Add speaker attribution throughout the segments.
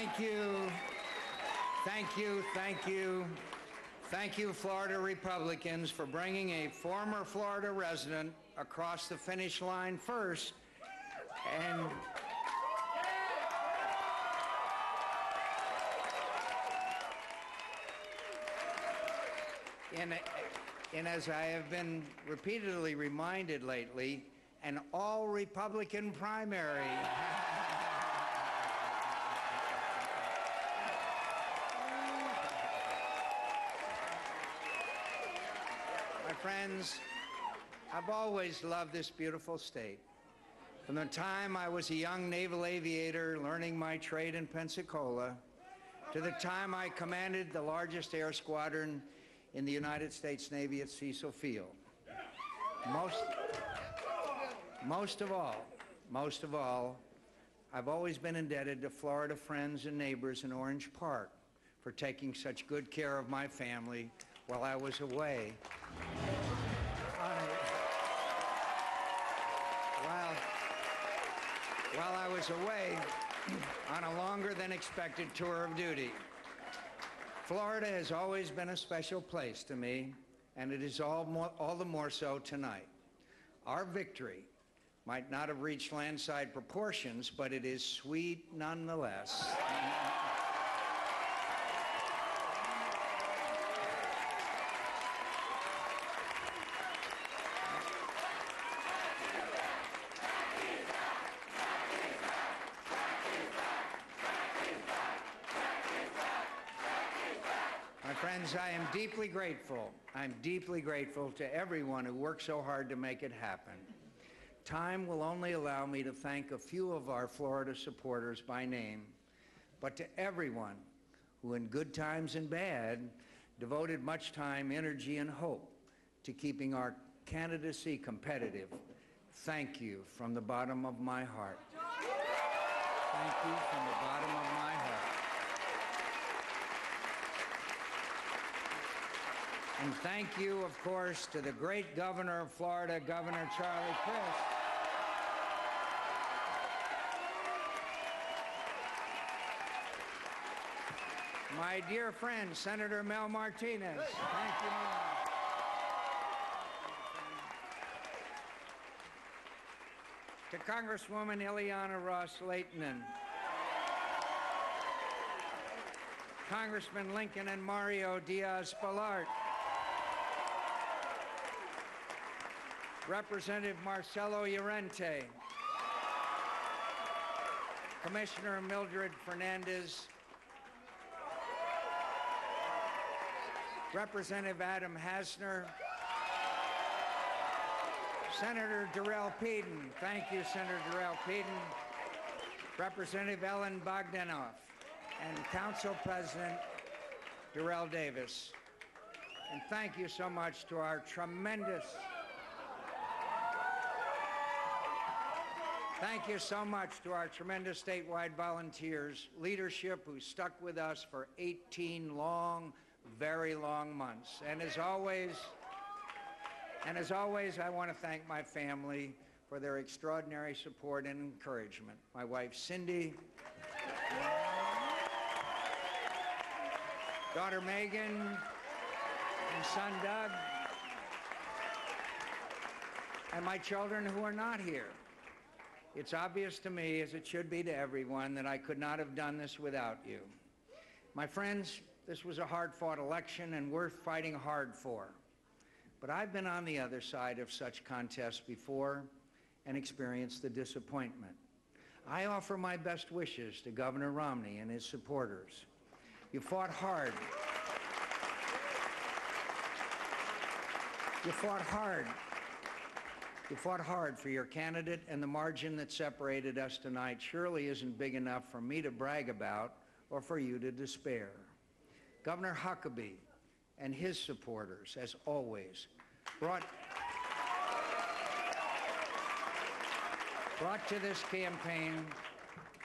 Speaker 1: Thank you. Thank you, thank you. Thank you, Florida Republicans, for bringing a former Florida resident across the finish line first. And as I have been repeatedly reminded lately, an all-Republican primary. My friends, I've always loved this beautiful state. From the time I was a young naval aviator learning my trade in Pensacola, to the time I commanded the largest air squadron in the United States Navy at Cecil Field. Most of all, I've always been indebted to Florida friends and neighbors in Orange Park for taking such good care of my family while I was away on a longer than expected tour of duty. Florida has always been a special place to me, and it is all the more so tonight. Our victory might not have reached landslide proportions, but it is sweet nonetheless. Friends, I am deeply grateful. I'm deeply grateful to everyone who worked so hard to make it happen. Time will only allow me to thank a few of our Florida supporters by name, but to everyone who in good times and bad devoted much time, energy, and hope to keeping our candidacy competitive, thank you from the bottom of my heart. Thank you from the bottom of my heart. And thank you, of course, to the great governor of Florida, Governor Charlie Crist. My dear friend, Senator Mel Martinez. Thank you, Mel. To Congresswoman Ileana Ross-Lehtinen. Congressman Lincoln and Mario Diaz-Balart. Representative Marcelo Llorente, Commissioner Mildred Fernandez, Representative Adam Hasner, Senator Darrell Peden, thank you, Senator Darrell Peden, Representative Ellen Bogdanoff, and Council President Darrell Davis. And thank you so much to our tremendous Thank you so much to our tremendous statewide volunteers, leadership who stuck with us for 18 long, very long months. And as always, I want to thank my family for their extraordinary support and encouragement. My wife, Cindy, daughter, Megan, and son, Doug, and my children who are not here. It's obvious to me, as it should be to everyone, that I could not have done this without you. My friends, this was a hard-fought election and worth fighting hard for. But I've been on the other side of such contests before and experienced the disappointment. I offer my best wishes to Governor Romney and his supporters. You fought hard. You fought hard. You fought hard for your candidate, and the margin that separated us tonight surely isn't big enough for me to brag about or for you to despair. Governor Huckabee and his supporters, as always, brought to this campaign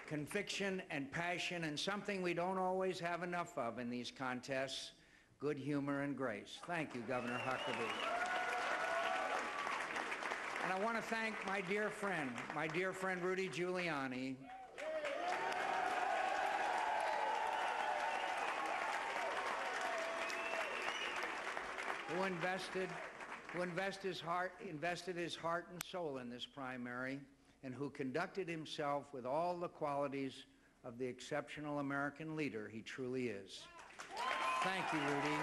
Speaker 1: conviction and passion and something we don't always have enough of in these contests, good humor and grace. Thank you, Governor Huckabee. And I want to thank my dear friend Rudy Giuliani, who invested his heart and soul in this primary, and who conducted himself with all the qualities of the exceptional American leader he truly is. Thank you, Rudy.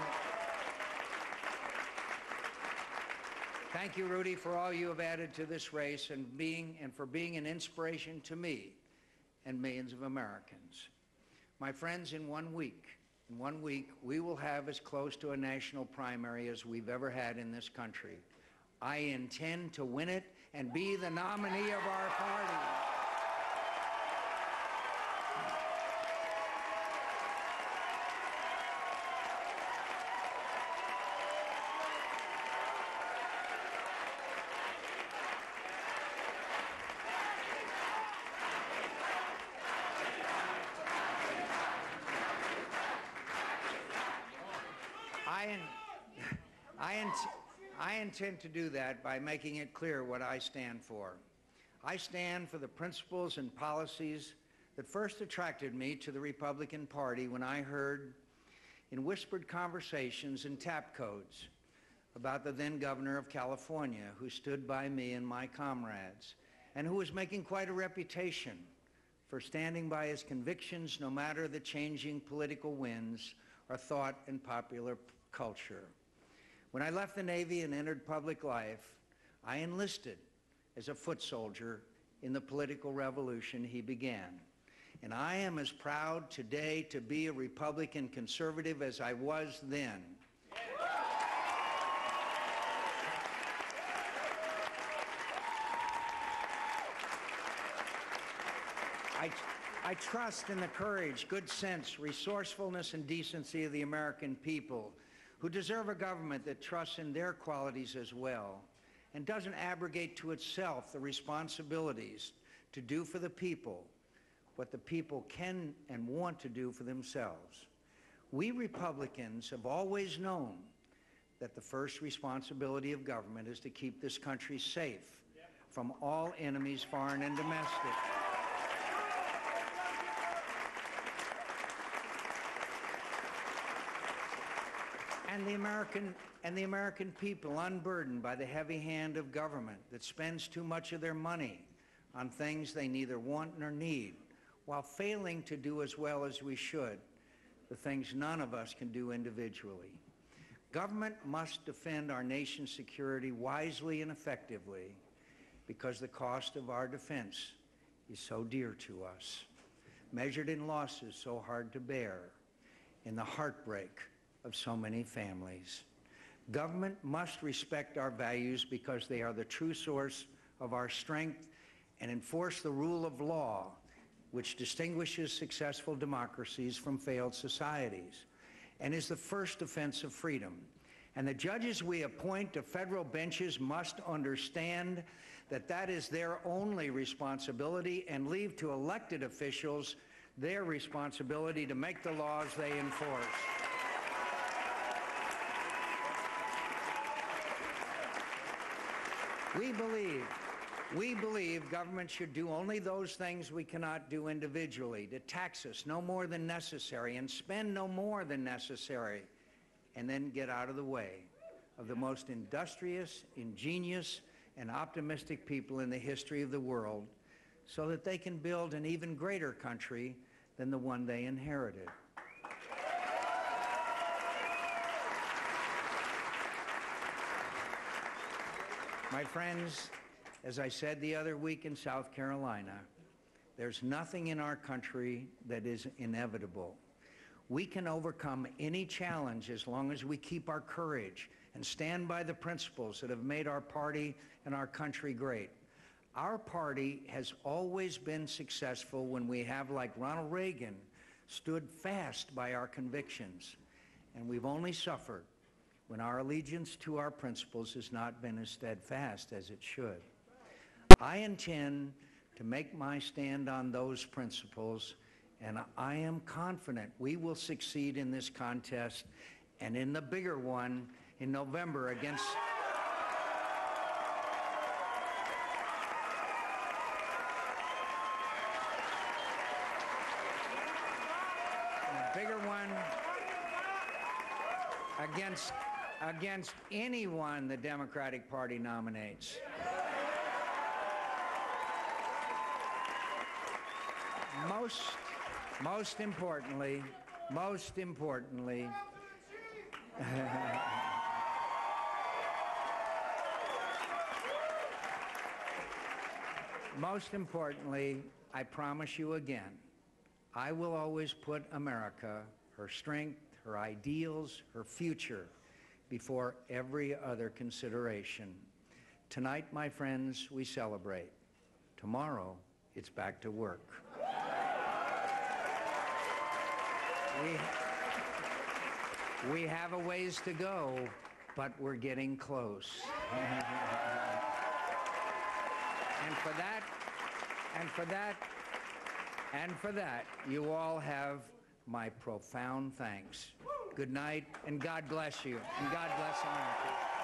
Speaker 1: Thank you, Rudy, for all you have added to this race and for being an inspiration to me and millions of Americans. My friends, in 1 week, we will have as close to a national primary as we've ever had in this country. I intend to win it and be the nominee of our party. I intend to do that by making it clear what I stand for. I stand for the principles and policies that first attracted me to the Republican Party when I heard in whispered conversations and tap codes about the then governor of California, who stood by me and my comrades, and who was making quite a reputation for standing by his convictions no matter the changing political winds or thought in popular culture. When I left the Navy and entered public life, I enlisted as a foot soldier in the political revolution he began. And I am as proud today to be a Republican conservative as I was then. I trust in the courage, good sense, resourcefulness, and decency of the American people, who deserve a government that trusts in their qualities as well and doesn't abrogate to itself the responsibilities to do for the people what the people can and want to do for themselves. We Republicans have always known that the first responsibility of government is to keep this country safe from all enemies, foreign and domestic. And the American people, unburdened by the heavy hand of government that spends too much of their money on things they neither want nor need, while failing to do as well as we should the things none of us can do individually. Government must defend our nation's security wisely and effectively because the cost of our defense is so dear to us, measured in losses so hard to bear, in the heartbreak of so many families. Government must respect our values because they are the true source of our strength and enforce the rule of law, which distinguishes successful democracies from failed societies and is the first defense of freedom. And the judges we appoint to federal benches must understand that that is their only responsibility and leave to elected officials their responsibility to make the laws they enforce. We believe government should do only those things we cannot do individually, to tax us no more than necessary and spend no more than necessary, and then get out of the way of the most industrious, ingenious, and optimistic people in the history of the world so that they can build an even greater country than the one they inherited. My friends, as I said the other week in South Carolina, there's nothing in our country that is inevitable. We can overcome any challenge as long as we keep our courage and stand by the principles that have made our party and our country great. Our party has always been successful when we have, like Ronald Reagan, stood fast by our convictions, and we've only suffered when our allegiance to our principles has not been as steadfast as it should. I intend to make my stand on those principles, and I am confident we will succeed in this contest and in the bigger one in November against against anyone the Democratic Party nominates. Most importantly, most importantly, I promise you again, I will always put America, her strength, her ideals, her future, before every other consideration. Tonight, my friends, we celebrate. Tomorrow, it's back to work. We have a ways to go, but we're getting close. And for that, you all have my profound thanks. Good night, and God bless you, and God bless America.